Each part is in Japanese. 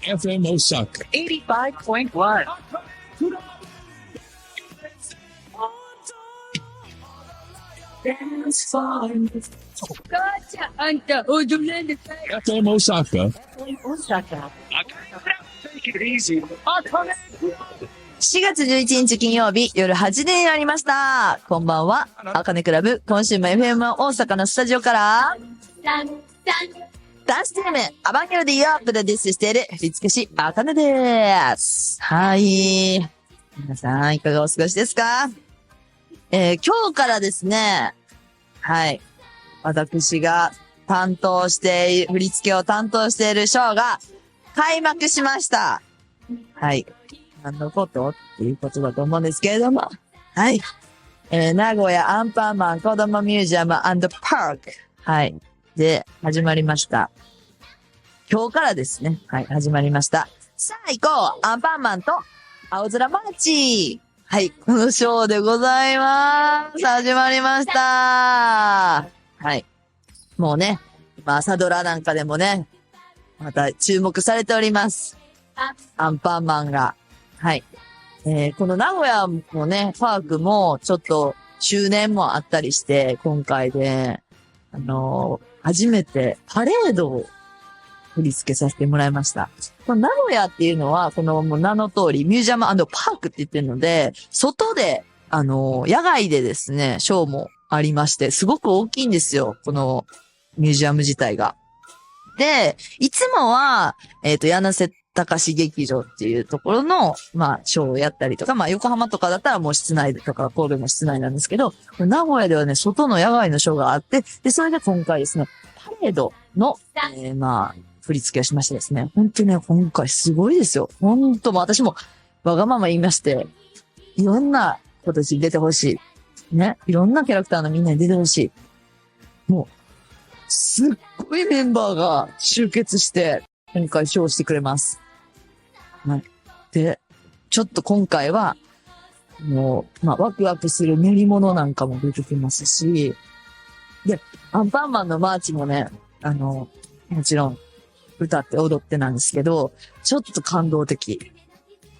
FM Osaka 85.1. 母ちゃん、あんた踊れんでかい。 FM Osaka 大阪。Take it easy 4月11日金曜日夜8時になりました。こんばんは。あかねクラブ、今週も FM 大阪のスタジオから、ダンスチーム、アバンギャルディをプロデュースしている振付師、あかねです。はい。皆さん、いかがお過ごしですか？今日からですね、はい。私が振り付けを担当しているショーが開幕しました。はい。何のことっていうことだと思うんですけれども。はい。名古屋アンパンマン子供ミュージアム&パーク。はい。で、始まりました。今日からですね。はい、始まりました。さあ行こうアンパンマンと青空マーチはい、このショーでございます。始まりました。はい。もうね、今朝ドラなんかでもね、また注目されております。アンパンマンが。はい。この名古屋もね、パークもちょっと周年もあったりして、今回で、初めてパレードを振り付けさせてもらいました。この名古屋っていうのは、このもう名の通りミュージアム&パークって言ってるので、外で、野外でですね、ショーもありまして、すごく大きいんですよ。このミュージアム自体が。で、いつもは、柳瀬隆劇場っていうところの、まあ、ショーをやったりとか、まあ、横浜とかだったらもう室内とか、神戸も室内なんですけど、名古屋ではね、外の野外のショーがあって、で、それで今回ですね、パレードの、まあ、振り付けをしましてですね、本当にね、今回すごいですよ。本当も私もわがまま言いまして、いろんな子たちに出てほしい。ね、いろんなキャラクターのみんなに出てほしい。もう、すっごいメンバーが集結して、今回ショーしてくれます。はい。で、ちょっと今回は、もう、まあ、ワクワクする練り物なんかも出てきますし、で、アンパンマンのマーチもね、もちろん、歌って踊ってなんですけど、ちょっと感動的。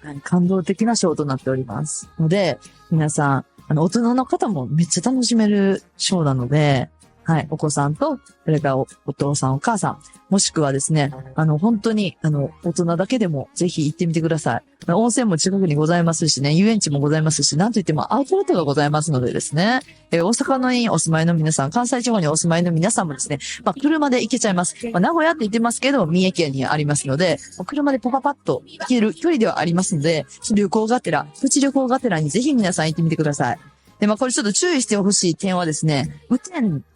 はい、感動的なショーとなっております。ので、皆さん、大人の方もめっちゃ楽しめるショーなので、はい、お子さんと、それからお父さんお母さん、もしくはですね、本当に、大人だけでもぜひ行ってみてください。温泉も近くにございますしね、遊園地もございますし、なんといってもアウトレットがございますのでですね、大阪にお住まいの皆さん、関西地方にお住まいの皆さんもですね、まあ、車で行けちゃいます。まあ、名古屋って言ってますけど、三重県にありますので、車でパパパッと行ける距離ではありますので、旅行がてら、プチ旅行がてらにぜひ皆さん行ってみてください。で、まあ、これちょっと注意してほしい点はですね、雨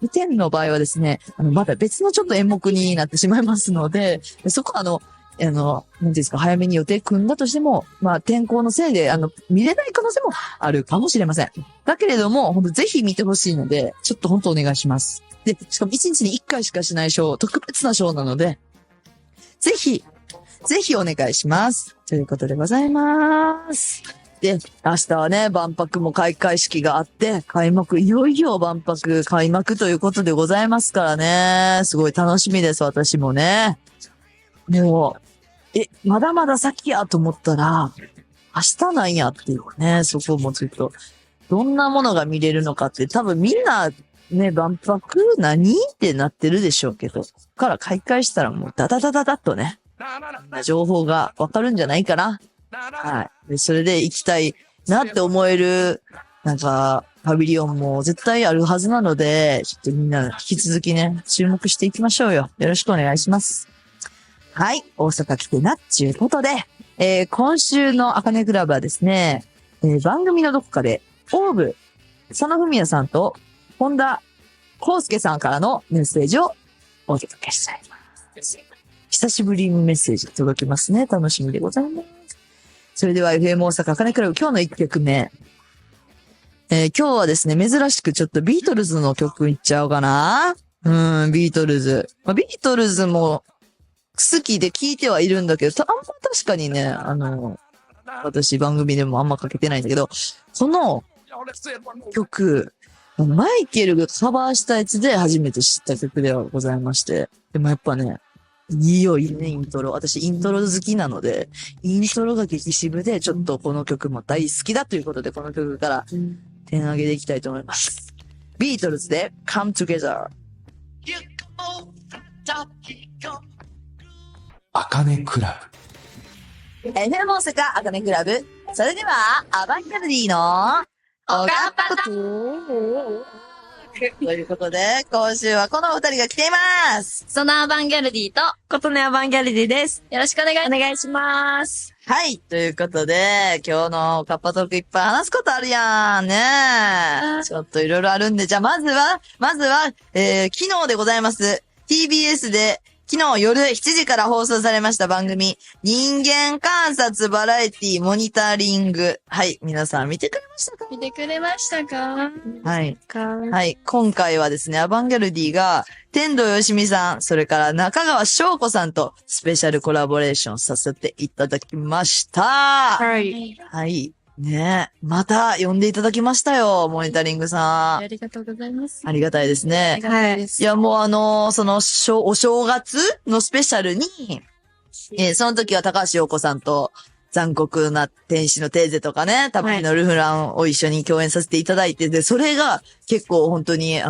天の場合はですね、また別のちょっと演目になってしまいますので、そこはなんていうんですか、早めに予定組んだとしても、まあ、天候のせいで、見れない可能性もあるかもしれません。だけれども、本当ぜひ見てほしいので、ちょっと本当お願いします。で、しかも1日に1回しかしないショー、特別なショーなので、ぜひお願いします。ということでございます。で、明日はね、万博も開会式があって、いよいよ万博開幕ということでございますからね。すごい楽しみです、私もね。もう、まだまだ先やと思ったら、明日なんやっていうね、そこもちょっと、どんなものが見れるのかって、多分みんな、ね、万博何ってなってるでしょうけど、ここから開会したらもうダダダダダッとね、情報がわかるんじゃないかな。はい。で、それで行きたいなって思える、なんか、パビリオンも絶対あるはずなので、ちょっとみんな引き続きね、注目していきましょうよ。よろしくお願いします。はい。大阪来てなっちゅうことで、今週のあかねクラブはですね、番組のどこかで、オーブ、佐野文也さんと、本田康介さんからのメッセージをお届けしたいと思います。久しぶりにメッセージ届きますね。楽しみでございます。それでは FM 大阪あかねクラブ今日の1曲目。今日はですね、珍しくちょっとビートルズの曲いっちゃおうかな。ビートルズ。まあ、ビートルズも好きで聴いてはいるんだけど、あんま確かにね、私番組でもあんまかけてないんだけど、この曲、マイケルがカバーしたやつで初めて知った曲ではございまして。でもやっぱね、いいよ、いいね、イントロ。私、イントロ好きなので、イントロが激渋で、ちょっとこの曲も大好きだということで、この曲から点上げでいきたいと思います。ビートルズで Come Together。あかねクラFM 大阪あかねクラブ。それでは、アバンギャルディのおかっぱとということで、今週はこのお二人が来ています。そのアバンギャルディと、ことねアバンギャルディです。よろしくお願いします。はい。ということで、今日のカッパトークいっぱい話すことあるやんね。ちょっといろいろあるんで、じゃあまずは、昨日でございます。TBS で、昨日夜7時から放送されました番組、人間観察バラエティモニタリング。はい。皆さん見てくれましたか？見てくれましたか？はい。はい。今回はですね、アバンギャルディが、天童よしみさん、それから中川翔子さんとスペシャルコラボレーションさせていただきました。はい。はい。ねえ。また呼んでいただきましたよ、モニタリングさん。ありがとうございます。ありがたいですね。はい。いや、もうその、お正月のスペシャルに、その時は高橋洋子さんと残酷な天使のテーゼとかね、タッピのルフランを一緒に共演させていただいて、で、それが結構本当に、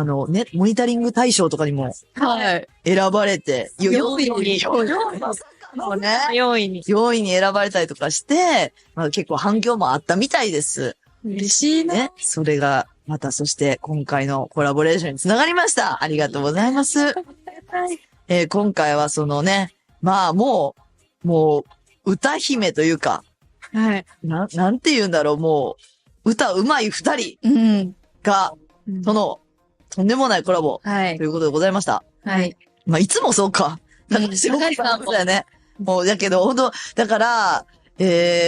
モニタリング大賞とかにも、はい。選ばれて、4位に。もうね、 4位に。 4位に選ばれたりとかして、まあ結構反響もあったみたいです。嬉しいね。ね。それが、またそして今回のコラボレーションにつながりました。ありがとうございます。今回はそのね、まあもう、歌姫というか、はい。なんて言うんだろう、もう、歌うまい二人うん。が、その、とんでもないコラボ、はいと。いうことでございました。はい。まあいつもそうか。高橋洋子さんもだよね。もう、だけど、本当だから、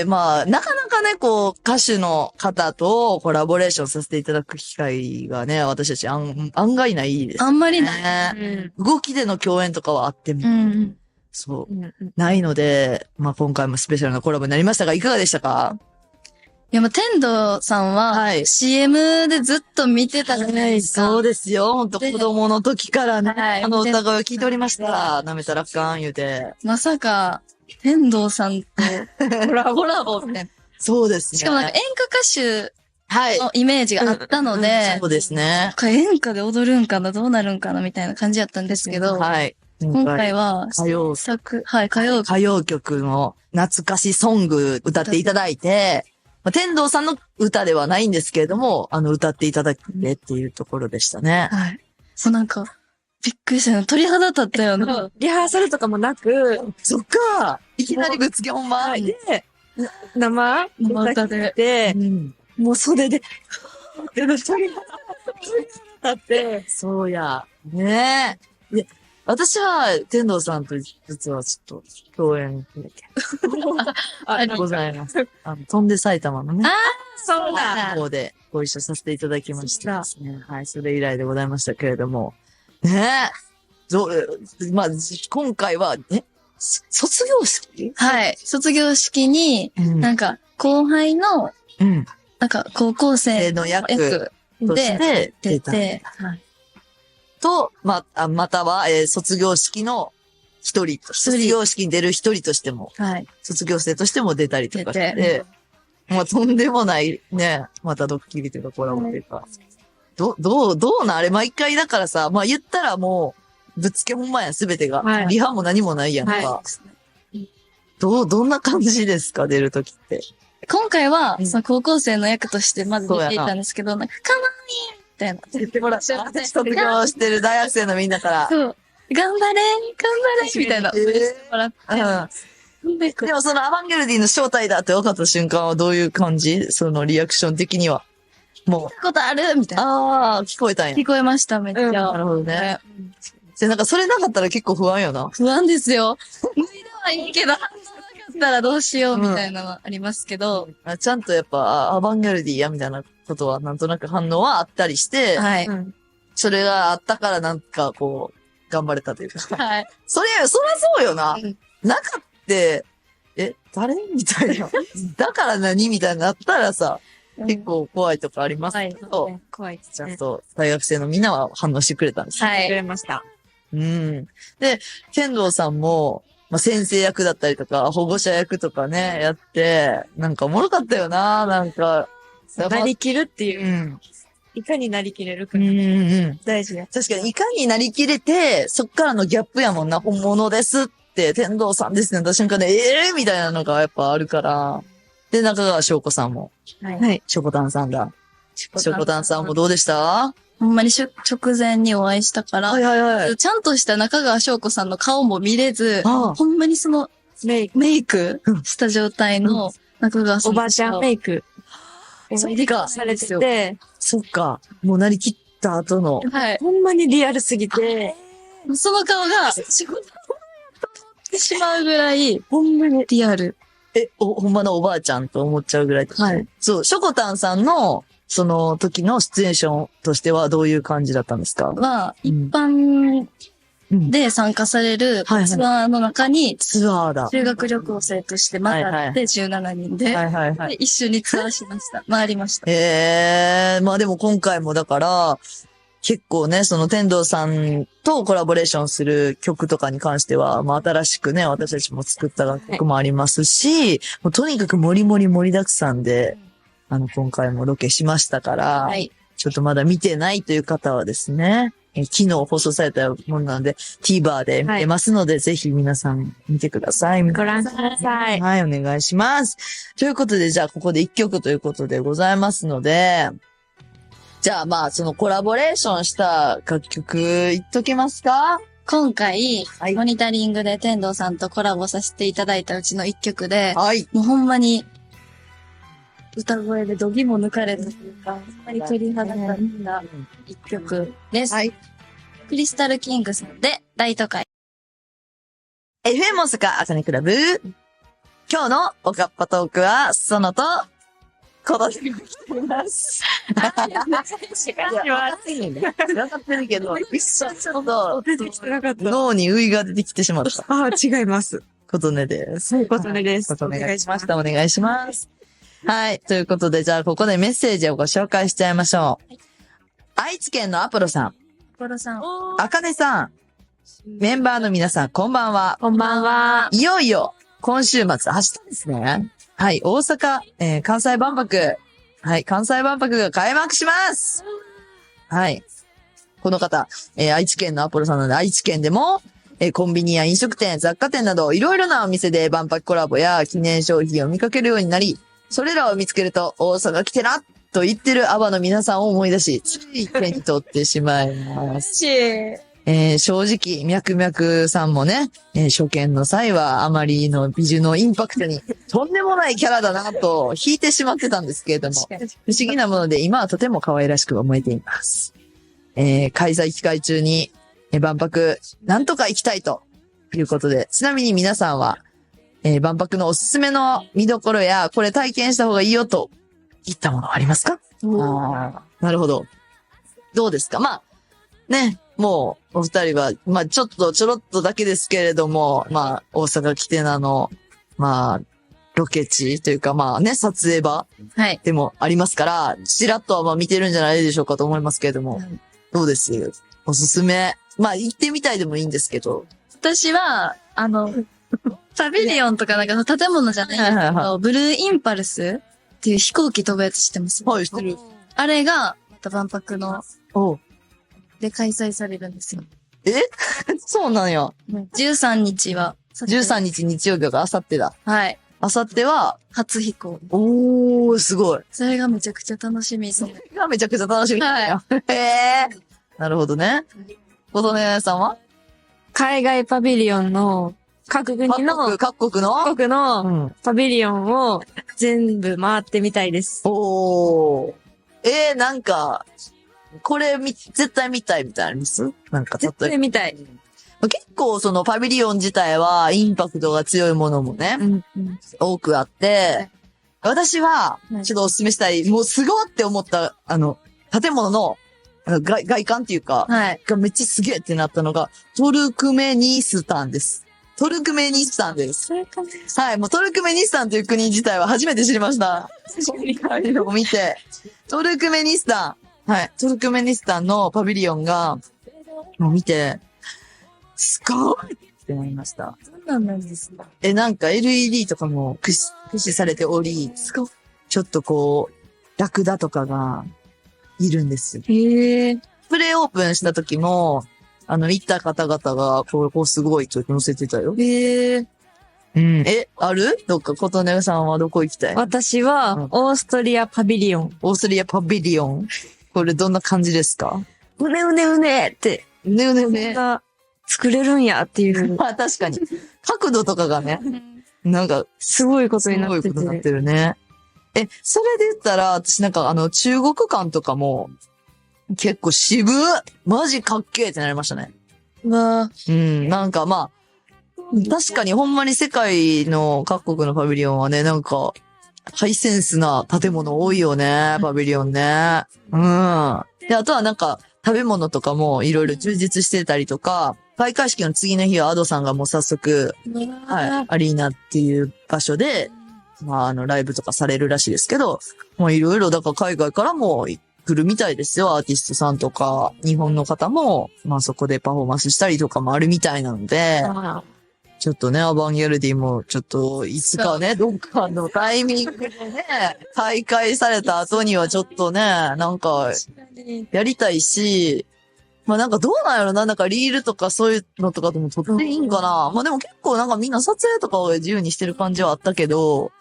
まあ、なかなかね、こう、歌手の方とコラボレーションさせていただく機会がね、私たち案外ないです、ね。あんまりない。動きでの共演とかはあっても、うん。そう、ないので、まあ今回もスペシャルなコラボになりましたが、いかがでしたか？いや、もう、天童さんは、はい CM でずっと見てたじゃないですか。そうですよ。本当子供の時からね、はいあの歌声を聞いておりました。舐めたらあかん言うて。まさか、天童さんとコラボって。そうですね。しかもなんか演歌歌手はい。のイメージがあったので、そうですね。演歌で踊るんかな、どうなるんかな、みたいな感じやったんですけど、はい。今回は、歌謡歌謡曲の懐かしソング歌っていただいて、まあ、天童さんの歌ではないんですけれども、歌っていただいてっていうところでしたね。はい。そうなんか、びっくりしたよ。鳥肌立ったよな。リハーサルとかもなく、そっかいきなりぶっつけ本番で、生歌で。で、うんもう袖で、で、鳥肌立って、そうや。ねえ。いや、私は天童さんと実はちょっと共演経験ございます。飛んで埼玉のね。そうだ。方でご一緒させていただきましたですね。はい、それ以来でございましたけれども。ねえ。まあ、今回は、卒業式はい。卒業式に、うんなんか、後輩の、うん。なんか、高校生のの役役としでて出出た。て、はい。と、または、卒業式の一人と、卒業式に出る一人としても、はい。卒業生としても出たりとかし出て、まあ、とんでもないね、またドッキリというかコラボというか。どうなあれ毎回だからさ、まあ言ったらもう、ぶっつけ本番やん、すべてが。はいリハも何もないやんか。はどんな感じですか、出るときって。今回はう、んその高校生の役としてまず出ていたんですけど、なんか、かわいいみたいな。言ってもらった。卒業してる大学生のみんなから。そう。頑張れみたいな。えーもらって。でもそのアバンギャルディの正体だって分かった瞬間はどういう感じ？そのリアクション的には。もう。ことあるみたいな。聞こえたんや。聞こえました、めっちゃ。なるほどね。なんかそれなかったら結構不安よな。不安ですよ。脱いだはいいけど、反応なかったらどうしようみたいなのはありますけど。ちゃんとやっぱアバンギャルディやみたいなことはなんとなく反応はあったりして、はい。それがあったからなんかこう、頑張れたというか。はい。そらそうよな。うんなかって、誰みたいな。だから何みたいになったらさ、結構怖いとかありますはいけど、。怖いですちゃんね。と大学生のみんなは反応してくれたんです。はい。くれました。うん。で、天童さんも、まあ、先生役だったりとか、保護者役とかね、やって、なんかおもろかったよな、なんか。なりきるっていうう、ん。いかになりきれるかうんうんうん。大事や。確かに、いかになりきれて、そっからのギャップやもんな、本物ですって、天童さんですね、なった瞬間で、みたいなのがやっぱあるから。で、中川翔子さんも、はい。しょこたんさんだ。しょこたんさんもどうでしたほんまに直前にお会いしたから、はいはいはい。ちゃんとした中川翔子さんの顔も見れず、ああほんまにそのメイク。メイクした状態の中川さんおばあちゃんメイク。そっかされてて、そっか。もうなりきった後の。はい。ほんまにリアルすぎて、その顔が仕事をってしまうぐらいほんまに。リアル。ほんまのおばあちゃんと思っちゃうぐらい。はい。そう、しょこたんさんの、その時のシチュエーションとしてはどういう感じだったんですか？は、一うん般で参加されるはいはいツアーの中に、ツアーだ。修学旅行生としてまたはいはいって17人で、はいはいはい。で一緒にツアーしました。回りました。まあでも今回もだから、結構ね、その天童さんとコラボレーションする曲とかに関しては、まあ新しくね、私たちも作った楽曲もありますし、もうとにかく盛り盛り盛りだくさんで、今回もロケしましたから、はい。ちょっとまだ見てないという方はですね、昨日放送されたものなので、TVer で見てますので、ぜひ皆さん見てください。ご覧ください。はい、お願いします。ということで、じゃあここで一曲ということでございますので、じゃあまあ、そのコラボレーションした楽曲言っときますか？今回、はいモニタリングで天童さんとコラボさせていただいたうちの一曲で、はい。もうほんまに、歌声で度肝も抜かれたというか、ほんまに鳥肌が立った一曲です。はい。クリスタルキングさんで、大都会。FM 大阪あかねクラブ。今日のおかっぱトークは、そのと、この曲が来ています。わかってるけど、一瞬ちょっと、出てきてなかった。脳にウイが出てきてしまった。ああ、違います。ことねです。そういうことねです。お願いしました。お願いします。はい。ということで、じゃあ、ここでメッセージをご紹介しちゃいましょう。愛知県のアポロさん、コロさん。あかねさん、メンバーの皆さん、こんばんは。こんばんは。いよいよ、今週末、明日ですね。はい。大阪、関西万博。はい。関西万博が開幕します。はい。この方、愛知県のアポロさんなので、愛知県でも、コンビニや飲食店、雑貨店など、いろいろなお店で万博コラボや記念商品を見かけるようになり、それらを見つけると、大阪来てなと言ってるアバの皆さんを思い出し、つい手に取ってしまいます。正直、ミャクミャクさんもね、初見の際はあまりの美女のインパクトに、とんでもないキャラだなと、引いてしまってたんですけれども、不思議なもので、今はとても可愛らしく思えています。開催期間中に、万博、なんとか行きたいということで、ちなみに皆さんは、万博のおすすめの見どころや、これ体験した方がいいよと、いったものはありますか？なるほど。どうですか？まあ、ね、もう、お二人は、まあ、ちょろっとだけですけれども、まあ、大阪来てなの、まあ、ロケ地というか、まあね、撮影場はい。でもありますから、ちらっとはまあ見てるんじゃないでしょうかと思いますけれども、どうですおすすめ。まあ、行ってみたいでもいいんですけど。私は、パビリオンとかなんか建物じゃないんですけはいはいど、ブルーインパルスっていう飛行機飛ぶやつ知ってますはい、してる。あれが、また万博の、おうで開催されるんですよ。そうなんや。 13日は。 13日日曜日が明後日だ。はい。明後日は、初飛行。おー、すごい。それがめちゃくちゃ楽しみで。がめちゃくちゃ楽しみだよ。へえ。なるほどね。琴音さんは海外パビリオンの各国の、各国の各国のうん。パビリオンを全部回ってみたいです。おー。なんか、これ絶対見たいみたいなのありますなんか、絶対見たい。結構そのパビリオン自体はインパクトが強いものもね、うん。多くあって、私は、ちょっとお勧めしたい、もうすごいって思った、建物の、外観っていうか、はい。がめっちゃすげえってなったのが、トルクメニスタンです。トルクメニスタンです。それかな。はい、もうトルクメニスタンという国自体は初めて知りました。を見て。トルクメニスタン。はい、トルクメニスタンのパビリオンが、もう見て、すごいってなりました。どんなんなんですか？なんか LED とかも駆使されており、ちょっとこう、ラクダとかがいるんですよ。へえ。プレイオープンした時も、行った方々が、ここすごいと載せてたよ。へえ。うん。あるどっか、琴音さんはどこ行きたい？私はうん、オーストリアパビリオン。オーストリアパビリオン。これどんな感じですか？うねうねうねって、ねうねうこんね。な作れるんやっていう、まあ確かに。角度とかがね、なんか、すごいことすになってごいことになってて。るね。それで言ったら、私なんか中国館とかも、結構渋っマジかっけーってなりましたね。わなんかまあ、確かにほんまに世界の各国のパビリオンはね、なんか、ハイセンスな建物多いよね、パビリオンね。で、あとはなんか、食べ物とかもいろいろ充実してたりとか、開会式の次の日はアドさんがもう早速、はい、アリーナっていう場所で、まあライブとかされるらしいですけど、もういろいろだから海外からも来るみたいですよ、アーティストさんとか、日本の方も、まあそこでパフォーマンスしたりとかもあるみたいなので、ちょっとね、アバンギャルディも、ちょっと、いつかね、どっかのタイミングでね、再開された後にはちょっとね、なんか、やりたいし、まあなんかどうなんやろな、なんかリールとかそういうのとかでも撮っていいんかな。まあでも結構なんかみんな撮影とかを自由にしてる感じはあったけど、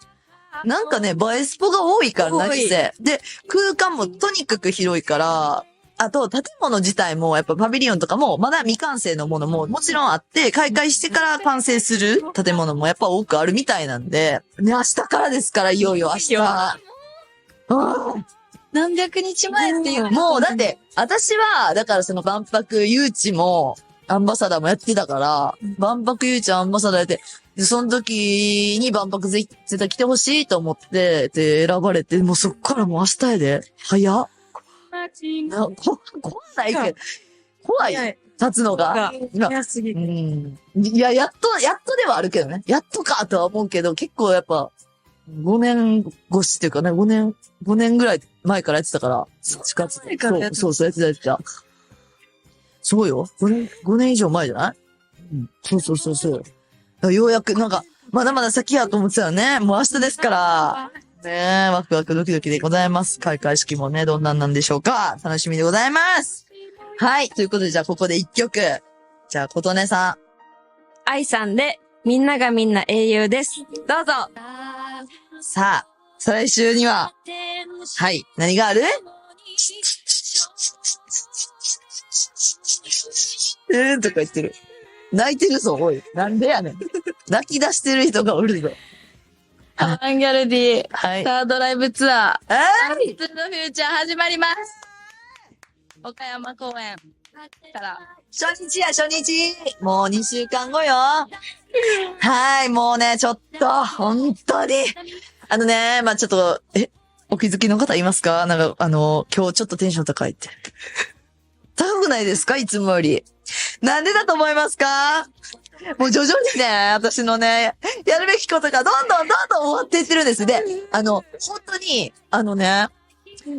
なんかね、映えスポが多いから、何せ。で、空間もとにかく広いから、あと、建物自体も、やっぱパビリオンとかも、まだ未完成のものももちろんあって、開会してから完成する建物もやっぱ多くあるみたいなんで、ね、明日からですから、いよいよ明日。何百日前っていうもう、だって、私は、だからその万博誘致も、アンバサダーもやってたから、万博誘致アンバサダーやって、で、その時に万博絶対来てほしいと思って、で、選ばれて、もうそっからもう明日やで。早っ。怖ないけど、怖い。立つのが。早すぎて。いや、やっとではあるけどね。やっとかとは思うけど、結構やっぱ、5年越しっていうかね、5年ぐらい前からやってたから、そう、やってた。そうよ。5年以上前じゃない？そう。ようやく、なんか、まだまだ先やと思ってたよね。もう明日ですから。ねえ、ワクワクドキドキでございます。開会式もね、どんなんなんでしょうか。楽しみでございます。はい。ということで、じゃあここで1曲。じゃあ、琴音さん。愛さんで、みんながみんな英雄です。どうぞ。さあ、再来週には、はい。何がある？とか言ってる。泣いてるぞ、おい。なんでやねん。泣き出してる人がおるぞ。アバンギャルディ、はい。サードライブツアー、はいいつのフューチャー始まります。岡山公園から。初日や、初日。もう2週間後よ。はい、もうね、ちょっと、本当に。まあちょっと、お気づきの方いますか？なんか、今日ちょっとテンション高いって。高くないですか？いつもより。なんでだと思いますか？もう徐々にね、私のね、やるべきことがどんどん終わっていってるんです。で、本当に、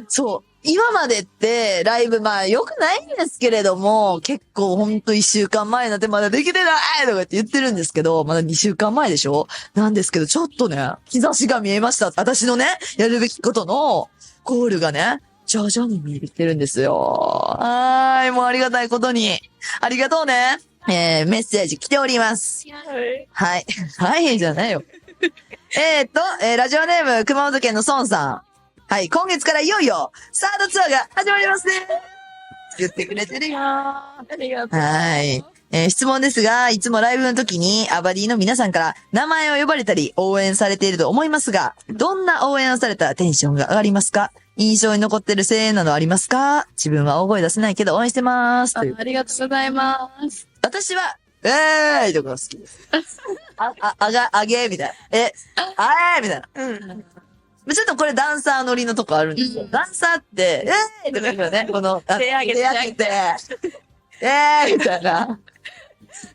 そう、今までってライブまあ良くないんですけれども、結構ほんと1週間前なんてまだできてないとかって言ってるんですけど、まだ2週間前でしょ？なんですけど、ちょっとね、兆しが見えました。私のね、やるべきことのゴールがね、徐々に見えてきてるんですよ。もうありがたいことに。ありがとうね。メッセージ来ております。はい。はいじゃないよ。ラジオネーム、熊本県の孫さん。はい、今月からいよいよ、サードツアーが始まりますね。言ってくれてるよ。ありがとう。はい。質問ですが、いつもライブの時にアバディの皆さんから名前を呼ばれたり応援されていると思いますが、どんな応援をされたらテンションが上がりますか？印象に残ってる声援などありますか？自分は大声出せないけど応援してます。ありがとうございます。私は、ーいとかが好きです。あげーみたいな。あーいみたいな。ちょっとこれダンサー乗りのとこあるんですよ。ダンサーって、とか言うよね。この、手上げて。みたいな。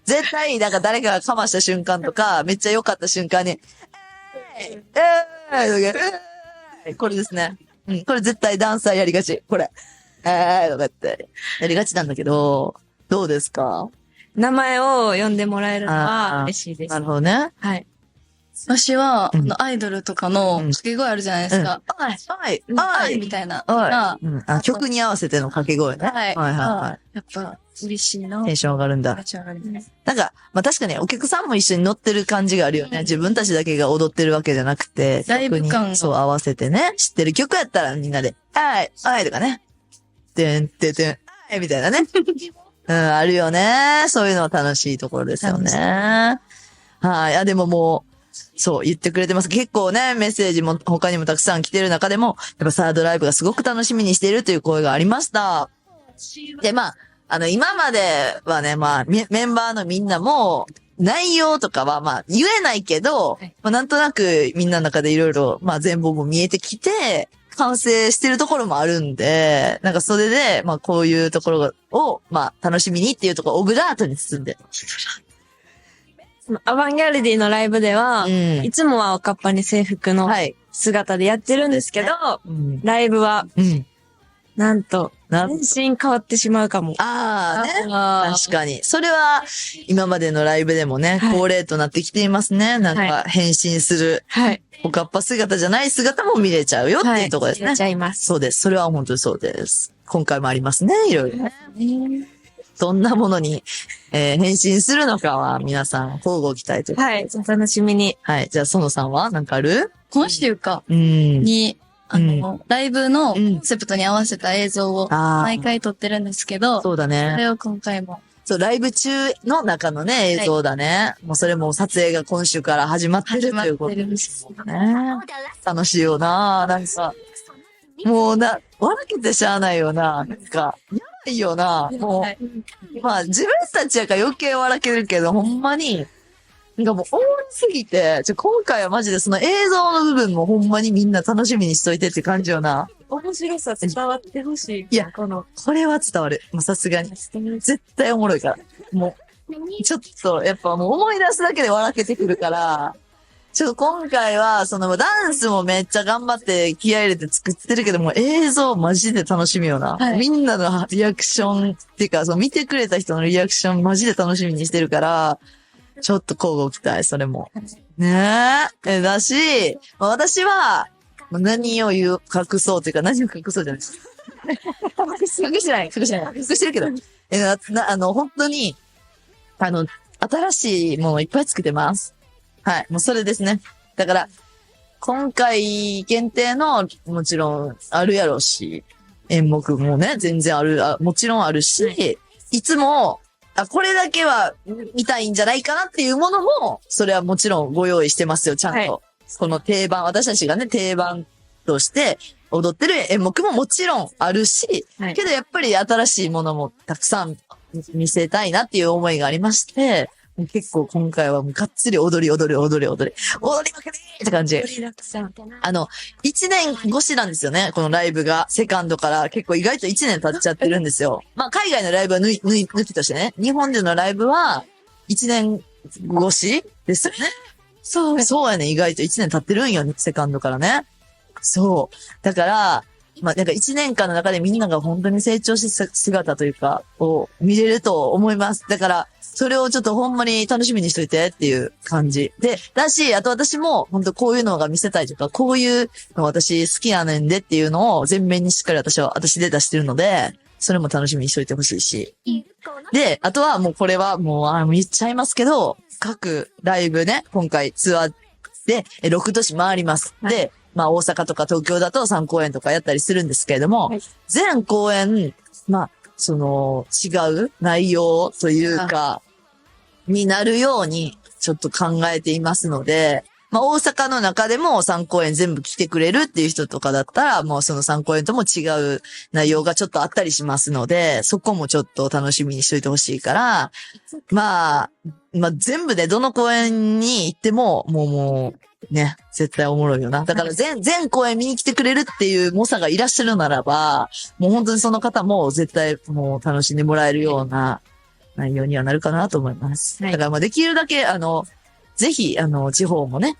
絶対、なんか誰かがかました瞬間とか、めっちゃ良かった瞬間に、これですね。うん、これ絶対ダンサーやりがち。これ。とかってやりがちなんだけど、どうですか？名前を呼んでもらえるのは嬉しいです。なるほどね。はい。私は、うんアイドルとかの掛け声あるじゃないですか。はいみたいな。曲に合わせての掛け声ね。はい。やっぱ、嬉しいな。テンション上がるんだ。テンション上がります。なんか、まあ確かにお客さんも一緒に乗ってる感じがあるよね。自分たちだけが踊ってるわけじゃなくて、ライブ感がそう合わせてね。知ってる曲やったらみんなで、はいとかね。てんててん、みたいなね。あるよね。そういうのは楽しいところですよね。はい。でももう、そう言ってくれてます。結構ね、メッセージも他にもたくさん来てる中でも、やっぱサードライブがすごく楽しみにしているという声がありました。で、まあ、今まではね、まあ、メンバーのみんなも、内容とかはまあ、言えないけど、まあ、なんとなくみんなの中でいろいろ、まあ、全貌も見えてきて、完成してるところもあるんで、なんかそれで、まあ、こういうところを、まあ、楽しみにっていうところをオブラートに包んで。アバンギャルディのライブでは、うんいつもはおかっぱに制服のはい。姿でやってるんですけど、うん。ライブは、うん。なんと、なん全身変わってしまうかも。ああね。あ確かに。それは、今までのライブでもね、はい恒例となってきていますね。なんか、は変身する、はい。おかっぱ姿じゃない姿も見れちゃうよっていうところですね。入れちゃいます。そうです。それは本当にそうです。今回もありますね。いろいろね。どんなものに、変身するのかは皆さん、交互期待という。はい。お楽しみに。はい。じゃあ、園さんはなんかある？今週か、うん。に、うライブのコンセプトに合わせた映像をああ。毎回撮ってるんですけど、そうだそね。れを今回も。そう、ライブ中の中のね、映像だね。もうそれも撮影が今週から始まってるということですね。楽しいよな。なんか、もう笑けてしゃあないよな。なんか、やばいよな。もう、はいまあ自分たちやから余計笑けるけど、ほんまに、なんかもう多すぎて、今回はマジでその映像の部分もほんまにみんな楽しみにしといてって感じよな。面白さ伝わってほしい。いやこの、これは伝わる。もうさすがに。絶対おもろいから。もう、ちょっと、やっぱもう思い出すだけで笑けてくるから、今回は、ダンスもめっちゃ頑張って気合い入れて作ってるけども、映像マジで楽しみよな。はいみんなのリアクションっていうか、見てくれた人のリアクションマジで楽しみにしてるから、ちょっと交互期待、それも。ねえ。だし、私は、何を隠そうというか、何を隠そうじゃないです。隠してない。隠してるけど。本当に、新しいものをいっぱい作ってます。はい。もうそれですね。だから、今回限定の、もちろんあるやろうし、演目もね、全然もちろんあるし、いつも、これだけは見たいんじゃないかなっていうものも、それはもちろんご用意してますよ、ちゃんと。はい、この定番、私たちがね、定番として踊ってる演目ももちろんあるし、はい、けどやっぱり新しいものもたくさん見せたいなっていう思いがありまして、結構今回はもうがっつり踊りまくりって感じ。1年越しなんですよね、このライブが。セカンドから結構意外と1年経っちゃってるんですよ。まあ海外のライブは抜きとしてね、日本でのライブは1年越しですよね。そうやね、意外と1年経ってるんよ、セカンドからね。そう。だから、まあ、なんか1年間の中でみんなが本当に成長した姿というか、を見れると思います。だから、それをちょっとほんまに楽しみにしといてっていう感じ。で、だし、あと私も本当こういうのが見せたいとか、こういうの私好きやねんでっていうのを全面にしっかり私で出してるので、それも楽しみにしといてほしいし。で、あとはもうこれはもう、言っちゃいますけど、各ライブね、今回ツアーで6都市回ります。で、まあ大阪とか東京だと3公演とかやったりするんですけれども、はい、全公演、まあ、違う内容というか、になるようにちょっと考えていますので、まあ大阪の中でも3公演全部来てくれるっていう人とかだったら、もうその3公演とも違う内容がちょっとあったりしますので、そこもちょっと楽しみにしといてほしいから、まあ全部でどの公演に行っても、もう、ね、絶対おもろいよな。だから全公演見に来てくれるっていう猛者がいらっしゃるならば、もう本当にその方も絶対もう楽しんでもらえるような内容にはなるかなと思います。はいだからまあできるだけ、ぜひ、地方もね、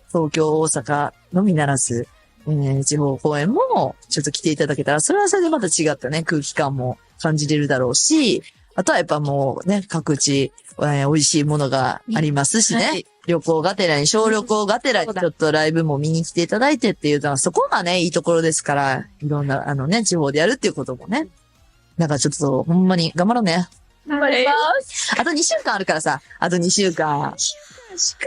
東京、大阪のみならず、地方公演もちょっと来ていただけたら、それはそれでまた違ったね、空気感も感じれるだろうし、あとはやっぱもうね、各地、美味しいものがありますしね。はい旅行がてらに、小旅行がてらに、ちょっとライブも見に来ていただいてっていうのは、そこがね、いいところですから、いろんな、地方でやるっていうこともね。だからちょっと、ほんまに頑張ろうね。頑張ります。あと2週間あるからさ、あと2週間。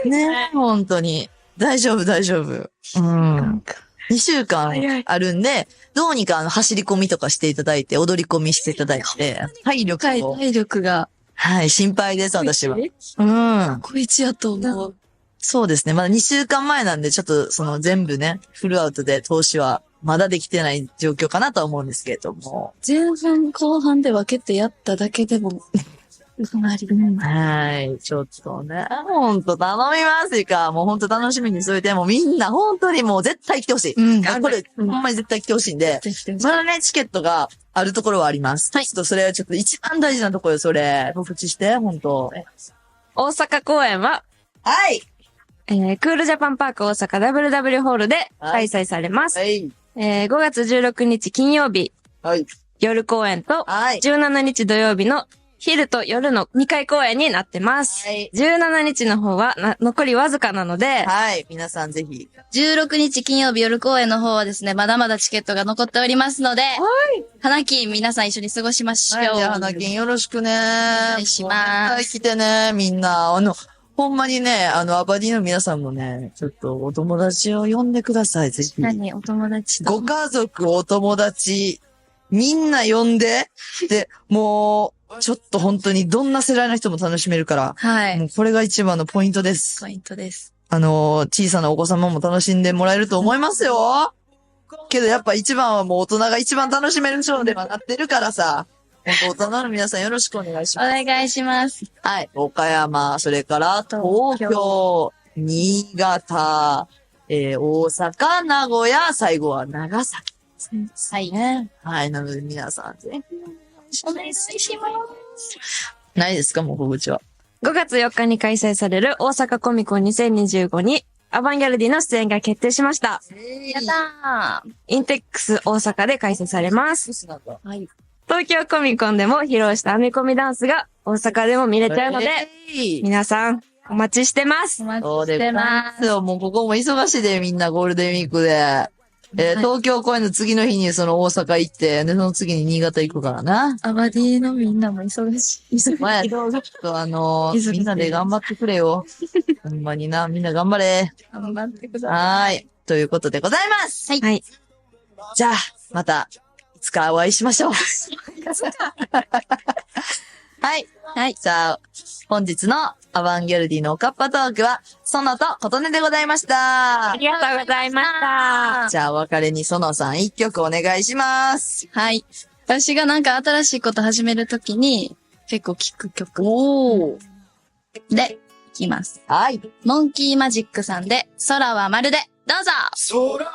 ね、本当に。大丈夫、大丈夫。うん。2週間あるんで、どうにか走り込みとかしていただいて、踊り込みしていただいて、体力を。体力が、はい、心配です、私は。うん。小一やと思う。そうですね。まだ2週間前なんで、ちょっと全部ね、フルアウトで投資はまだできてない状況かなとは思うんですけれども。前半後半で分けてやっただけでも、かなり。はい。ちょっとね、ほんと頼みますか。もうほんと楽しみにしといて、もうみんな本当にもう絶対来てほしい。うんこれ、ほんまに絶対来てほしいんで、まだね、チケットがあるところはあります。はい。ちょっとそれはちょっと一番大事なところよ、それ。告知して、ほんと。大阪公演は、はい。クールジャパンパーク大阪 WW ホールで開催されます。はい。 5月16日金曜日、はい。夜公演と、はい。 17日土曜日の昼と夜の2回公演になってます。はい17日の方は残りわずかなので、はい。皆さんぜひ。 16日金曜日夜公演の方はですね、まだまだチケットが残っておりますので、花金皆さん一緒に過ごしましょう。はい。じゃあ、花金よろしくね。お願いします絶対来てね、みんな。ほんまにね、アバディの皆さんもね、ちょっとお友達を呼んでください、ぜひ。何お友達と。ご家族、お友達、みんな呼んで、で、もう、ちょっと本当にどんな世代の人も楽しめるから、はい。もうこれが一番のポイントです。ポイントです。小さなお子様も楽しんでもらえると思いますよ。けどやっぱ一番はもう大人が一番楽しめるショーではなってるからさ、本当大人の皆さんよろしくお願いしおます。願いします。はい。岡山、それから東京、新潟、大阪、名古屋、最後は長崎。はい。ね。はい。なので皆さんぜひ。お願いします。ないですかもう、小口は。 5月4日に開催される大阪コミコン2025にアバンギャルディの出演が決定しました。やったー。インテックス大阪で開催されます。はい。東京コミコンでも披露した編み込みダンスが大阪でも見れちゃうので、皆さんお待ちしてます。お待ちしそうでてます。すよ。もうここも忙しいで、みんなゴールデンウィークで。東京公演の次の日にその大阪行って、で、その次に新潟行くからな。アバディのみんなも忙しい。忙しい。まあ、ちょっと忙しいみんなで頑張ってくれよ。ほんまにな、みんな頑張れ。頑張ってくださはーい。ということでございます。はいはい。じゃあ、また、いつかお会いしましょう。はい。い。はい。じゃあ、本日のアバンギャルディのおかっぱトークは、ソノと琴音でございましたあ。りがとうございました。じゃあ、お別れにソノさん一曲お願いします。はい。私がなんか新しいこと始めるときに結構聴く曲おー。で、いきます。はい。モンキーマジックさんで空はまるで、どうぞ空